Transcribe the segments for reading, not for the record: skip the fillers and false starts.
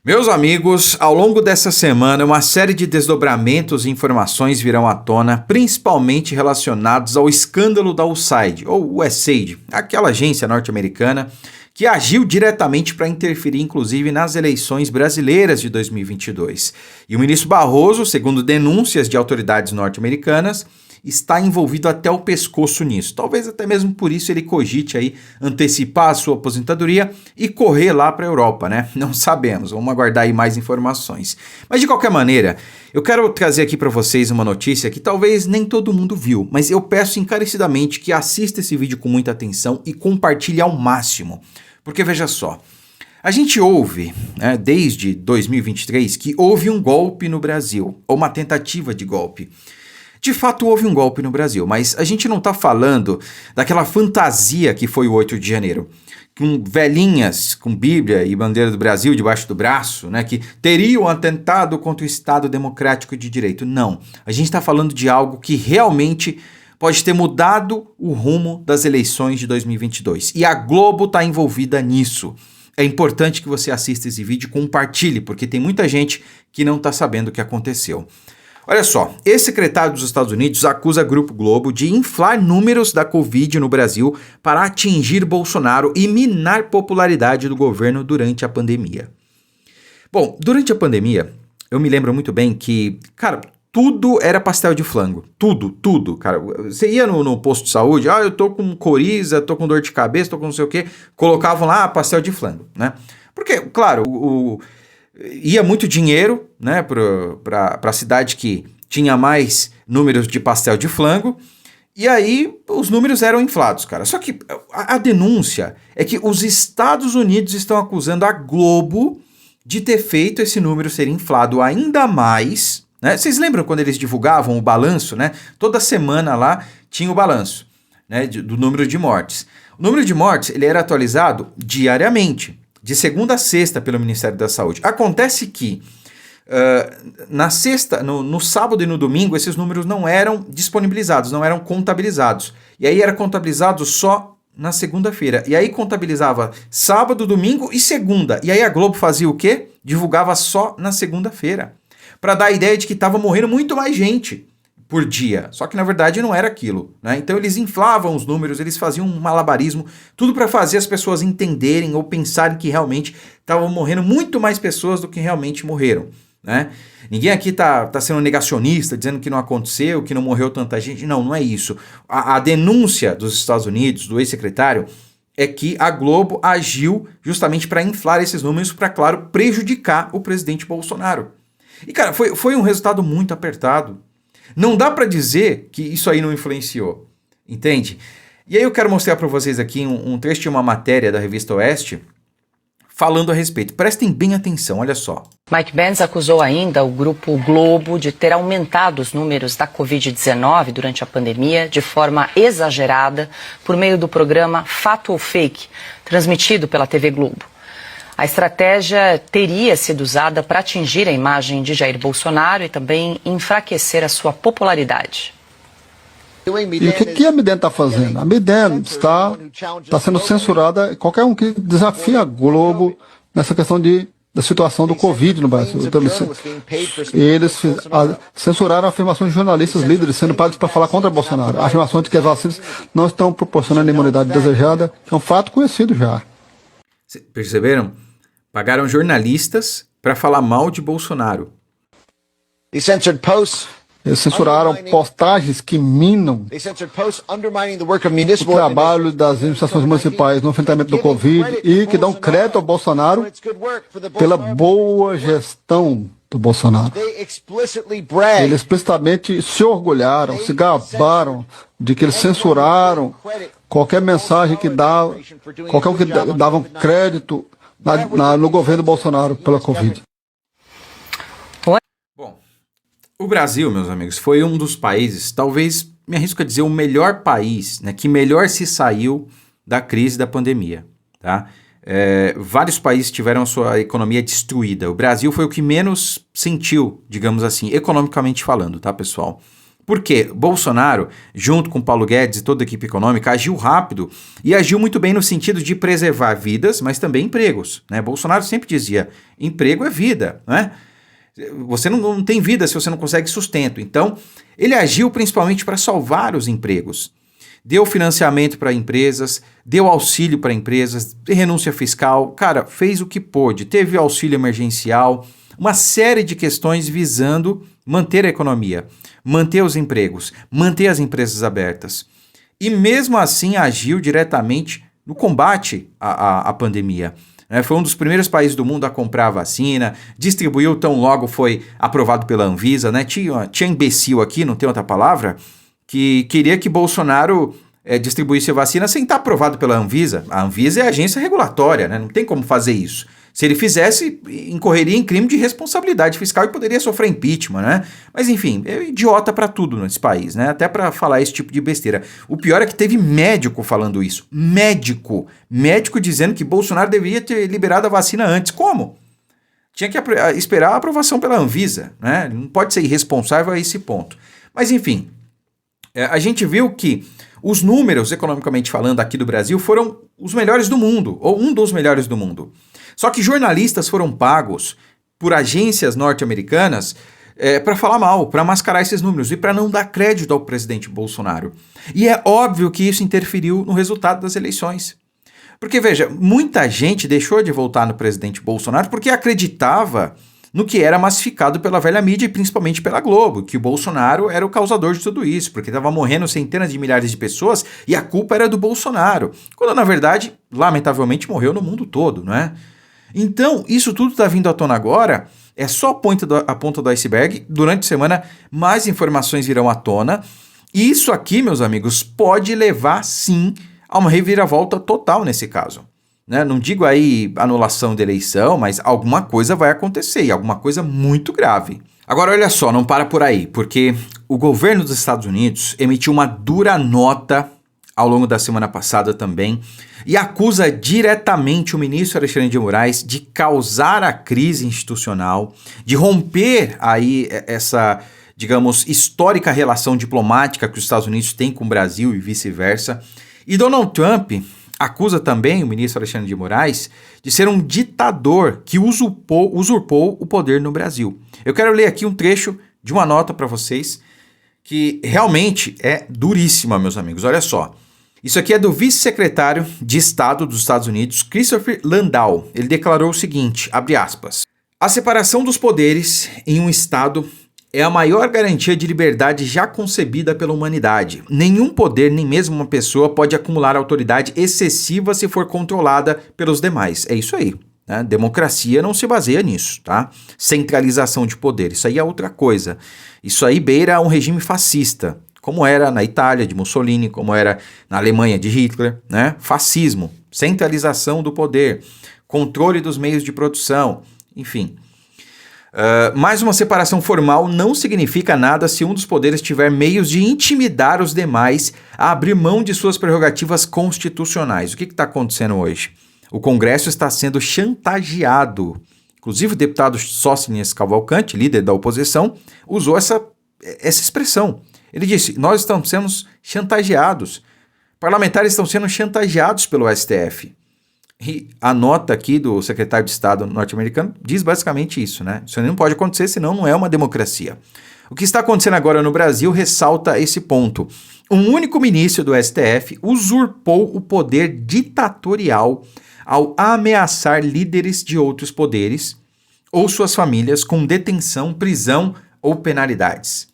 Meus amigos, ao longo dessa semana, uma série de desdobramentos e informações virão à tona, principalmente relacionados ao escândalo da USAID, ou USAID, aquela agência norte-americana que agiu diretamente para interferir, inclusive, nas eleições brasileiras de 2022. E o ministro Barroso, segundo denúncias de autoridades norte-americanas, está envolvido até o pescoço nisso. Talvez até mesmo por isso ele cogite aí antecipar a sua aposentadoria e correr lá para a Europa, né? Não sabemos, vamos aguardar aí mais informações. Mas de qualquer maneira, eu quero trazer aqui para vocês uma notícia que talvez nem todo mundo viu, mas eu peço encarecidamente que assista esse vídeo com muita atenção e compartilhe ao máximo. Porque veja só, a gente ouve, né, desde 2023 que houve um golpe no Brasil, ou uma tentativa de golpe. De fato, houve um golpe no Brasil, mas a gente não está falando daquela fantasia que foi o 8 de janeiro, com velhinhas com Bíblia e bandeira do Brasil debaixo do braço, né, que teriam atentado contra o Estado Democrático de Direito. Não, a gente está falando de algo que realmente pode ter mudado o rumo das eleições de 2022. E a Globo está envolvida nisso. É importante que você assista esse vídeo e compartilhe, porque tem muita gente que não está sabendo o que aconteceu. Olha só, ex-secretário dos Estados Unidos acusa Grupo Globo de inflar números da Covid no Brasil para atingir Bolsonaro e minar popularidade do governo durante a pandemia. Bom, durante a pandemia, eu me lembro muito bem que, cara, tudo era pastel de flango. Tudo, cara. Você ia no posto de saúde, eu tô com coriza, tô com dor de cabeça, tô com não sei o quê, colocavam lá pastel de flango, né? Porque, claro, ia muito dinheiro, né, para a cidade que tinha mais números de pastel de flango, e aí os números eram inflados, cara. Só que a denúncia é que os Estados Unidos estão acusando a Globo de ter feito esse número ser inflado ainda mais, né? Vocês lembram quando eles divulgavam o balanço, né? Toda semana lá tinha o balanço, né, do número de mortes. O número de mortes ele era atualizado diariamente, de segunda a sexta pelo Ministério da Saúde. Acontece que na sexta, no sábado e no domingo, esses números não eram disponibilizados, não eram contabilizados. E aí era contabilizado só na segunda-feira. E aí contabilizava sábado, domingo e segunda. E aí a Globo fazia o quê? Divulgava só na segunda-feira. Para dar a ideia de que estava morrendo muito mais gente por dia, só que na verdade não era aquilo, né? Então eles inflavam os números, eles faziam um malabarismo, tudo para fazer as pessoas entenderem ou pensarem que realmente estavam morrendo muito mais pessoas do que realmente morreram, né? Ninguém aqui tá sendo negacionista, dizendo que não aconteceu, que não morreu tanta gente, não é isso. A denúncia dos Estados Unidos, do ex-secretário, é que a Globo agiu justamente para inflar esses números para, claro, prejudicar o presidente Bolsonaro. E cara, foi um resultado muito apertado. Não dá para dizer que isso aí não influenciou, entende? E aí eu quero mostrar para vocês aqui um trecho de uma matéria da revista Oeste falando a respeito. Prestem bem atenção, olha só. Mike Pence acusou ainda o Grupo Globo de ter aumentado os números da Covid-19 durante a pandemia de forma exagerada por meio do programa Fato ou Fake, transmitido pela TV Globo. A estratégia teria sido usada para atingir a imagem de Jair Bolsonaro e também enfraquecer a sua popularidade. E o que a Midem está fazendo? A Midem está sendo censurada. Qualquer um que desafia a Globo nessa questão da situação do Covid no Brasil. Então, eles censuraram afirmações de jornalistas líderes sendo pagos para falar contra Bolsonaro. Afirmações de que as vacinas não estão proporcionando a imunidade desejada. É um fato conhecido já. Perceberam? Pagaram jornalistas para falar mal de Bolsonaro. Eles censuraram postagens que minam o trabalho das administrações municipais no enfrentamento do Covid e que dão crédito ao Bolsonaro pela boa gestão do Bolsonaro. Eles explicitamente se orgulharam, se gabaram de que eles censuraram qualquer mensagem que dava, qualquer um que davam crédito no governo Bolsonaro pela Covid. Bom, o Brasil, meus amigos, foi um dos países, talvez, me arrisco a dizer, o melhor país, né, que melhor se saiu da crise da pandemia, tá? Vários países tiveram a sua economia destruída. O Brasil foi o que menos sentiu, digamos assim, economicamente falando, tá, pessoal? Por quê? Bolsonaro, junto com Paulo Guedes e toda a equipe econômica, agiu rápido e agiu muito bem no sentido de preservar vidas, mas também empregos, né? Bolsonaro sempre dizia, emprego é vida, né? Você não tem vida se você não consegue sustento. Então, ele agiu principalmente para salvar os empregos. Deu financiamento para empresas, deu auxílio para empresas, renúncia fiscal, cara, fez o que pôde, teve auxílio emergencial, uma série de questões visando manter a economia, manter os empregos, manter as empresas abertas. E mesmo assim agiu diretamente no combate à pandemia. Foi um dos primeiros países do mundo a comprar a vacina, distribuiu tão logo foi aprovado pela Anvisa, né? Tinha imbecil aqui, não tem outra palavra, que queria que Bolsonaro distribuísse a vacina sem estar aprovado pela Anvisa. A Anvisa é a agência regulatória, né? Não tem como fazer isso. Se ele fizesse, incorreria em crime de responsabilidade fiscal e poderia sofrer impeachment, né? Mas enfim, é idiota pra tudo nesse país, né? Até pra falar esse tipo de besteira. O pior é que teve médico falando isso. Médico dizendo que Bolsonaro deveria ter liberado a vacina antes. Como? Tinha que esperar a aprovação pela Anvisa, né? Não pode ser irresponsável a esse ponto. Mas enfim, a gente viu que os números, economicamente falando, aqui do Brasil foram os melhores do mundo, ou um dos melhores do mundo. Só que jornalistas foram pagos por agências norte-americanas para falar mal, para mascarar esses números e para não dar crédito ao presidente Bolsonaro. E é óbvio que isso interferiu no resultado das eleições. Porque, veja, muita gente deixou de votar no presidente Bolsonaro porque acreditava no que era massificado pela velha mídia e principalmente pela Globo, que o Bolsonaro era o causador de tudo isso, porque estava morrendo centenas de milhares de pessoas e a culpa era do Bolsonaro, quando na verdade, lamentavelmente, morreu no mundo todo, não é? Então, isso tudo está vindo à tona agora, é só a ponta do iceberg. Durante a semana, mais informações virão à tona. E isso aqui, meus amigos, pode levar, sim, a uma reviravolta total nesse caso. Né? Não digo aí anulação de eleição, mas alguma coisa vai acontecer, e alguma coisa muito grave. Agora, olha só, não para por aí, porque o governo dos Estados Unidos emitiu uma dura nota ao longo da semana passada também, e acusa diretamente o ministro Alexandre de Moraes de causar a crise institucional, de romper aí essa, digamos, histórica relação diplomática que os Estados Unidos têm com o Brasil e vice-versa. E Donald Trump acusa também o ministro Alexandre de Moraes de ser um ditador que usurpou o poder no Brasil. Eu quero ler aqui um trecho de uma nota para vocês que realmente é duríssima, meus amigos. Olha só. Isso aqui é do vice-secretário de Estado dos Estados Unidos, Christopher Landau. Ele declarou o seguinte, abre aspas, a separação dos poderes em um Estado é a maior garantia de liberdade já concebida pela humanidade. Nenhum poder, nem mesmo uma pessoa, pode acumular autoridade excessiva se for controlada pelos demais. É isso aí. Né? Democracia não se baseia nisso, tá? Centralização de poder, isso aí é outra coisa. Isso aí beira um regime fascista, como era na Itália de Mussolini, como era na Alemanha de Hitler, né? Fascismo, centralização do poder, controle dos meios de produção, enfim. Mas uma separação formal não significa nada se um dos poderes tiver meios de intimidar os demais a abrir mão de suas prerrogativas constitucionais. O que está acontecendo hoje? O Congresso está sendo chantageado. Inclusive o deputado Sóstenes Cavalcante, líder da oposição, usou essa expressão. Ele disse, nós estamos sendo chantageados. Parlamentares estão sendo chantageados pelo STF. E a nota aqui do secretário de Estado norte-americano diz basicamente isso, né? Isso não pode acontecer, senão não é uma democracia. O que está acontecendo agora no Brasil ressalta esse ponto. Um único ministro do STF usurpou o poder ditatorial ao ameaçar líderes de outros poderes ou suas famílias com detenção, prisão ou penalidades.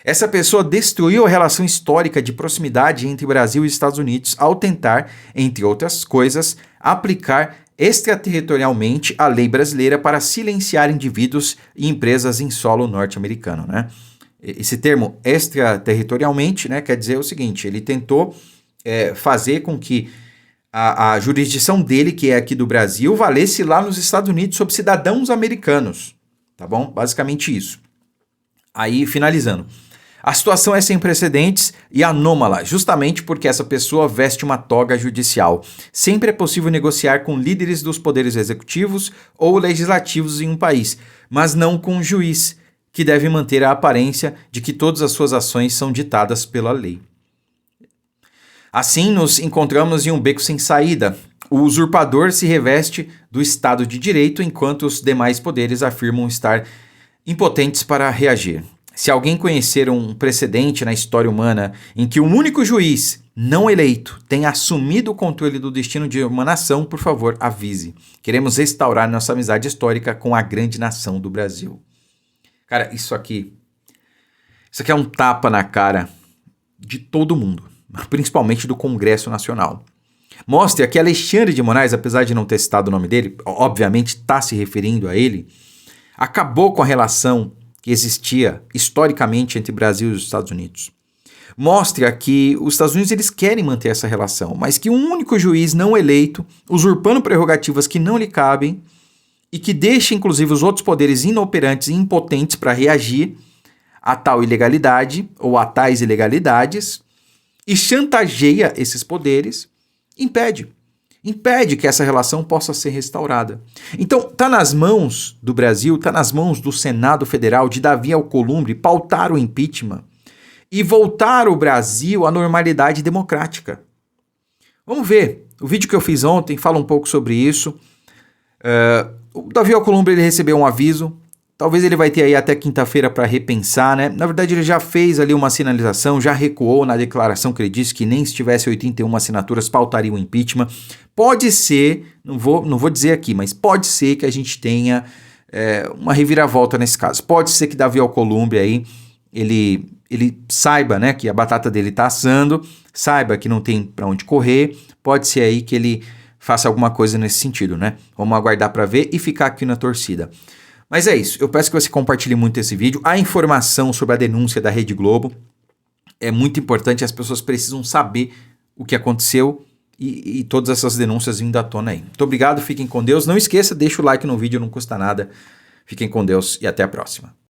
Essa pessoa destruiu a relação histórica de proximidade entre Brasil e Estados Unidos ao tentar, entre outras coisas, aplicar extraterritorialmente a lei brasileira para silenciar indivíduos e empresas em solo norte-americano, né? Esse termo extraterritorialmente, né, quer dizer o seguinte, ele tentou fazer com que a jurisdição dele, que é aqui do Brasil, valesse lá nos Estados Unidos sobre cidadãos americanos, tá bom? Basicamente isso. Aí, finalizando. A situação é sem precedentes e anômala, justamente porque essa pessoa veste uma toga judicial. Sempre é possível negociar com líderes dos poderes executivos ou legislativos em um país, mas não com um juiz, que deve manter a aparência de que todas as suas ações são ditadas pela lei. Assim, nos encontramos em um beco sem saída. O usurpador se reveste do Estado de Direito, enquanto os demais poderes afirmam estar impotentes para reagir. Se alguém conhecer um precedente na história humana em que um único juiz não eleito tenha assumido o controle do destino de uma nação, por favor, avise. Queremos restaurar nossa amizade histórica com a grande nação do Brasil. Cara, isso aqui é um tapa na cara de todo mundo, principalmente do Congresso Nacional. Mostra que Alexandre de Moraes, apesar de não ter citado o nome dele, obviamente está se referindo a ele, acabou com a relação que existia historicamente entre Brasil e os Estados Unidos. Mostra que os Estados Unidos eles querem manter essa relação, mas que um único juiz não eleito, usurpando prerrogativas que não lhe cabem e que deixa inclusive os outros poderes inoperantes e impotentes para reagir a tal ilegalidade ou a tais ilegalidades e chantageia esses poderes, impede que essa relação possa ser restaurada. Então, está nas mãos do Brasil, está nas mãos do Senado Federal, de Davi Alcolumbre, pautar o impeachment e voltar o Brasil à normalidade democrática. Vamos ver. O vídeo que eu fiz ontem fala um pouco sobre isso. O Davi Alcolumbre ele recebeu um aviso. Talvez ele vai ter aí até quinta-feira para repensar, né? Na verdade, ele já fez ali uma sinalização, já recuou na declaração que ele disse que nem se tivesse 81 assinaturas pautaria o impeachment. Pode ser, não vou dizer aqui, mas pode ser que a gente tenha uma reviravolta nesse caso. Pode ser que Davi Alcolumbre aí, ele saiba, né, que a batata dele tá assando, saiba que não tem para onde correr. Pode ser aí que ele faça alguma coisa nesse sentido, né? Vamos aguardar para ver e ficar aqui na torcida. Mas é isso, eu peço que você compartilhe muito esse vídeo. A informação sobre a denúncia da Rede Globo é muito importante, as pessoas precisam saber o que aconteceu e todas essas denúncias vindo à tona aí. Muito obrigado, fiquem com Deus. Não esqueça, deixa o like no vídeo, não custa nada. Fiquem com Deus e até a próxima.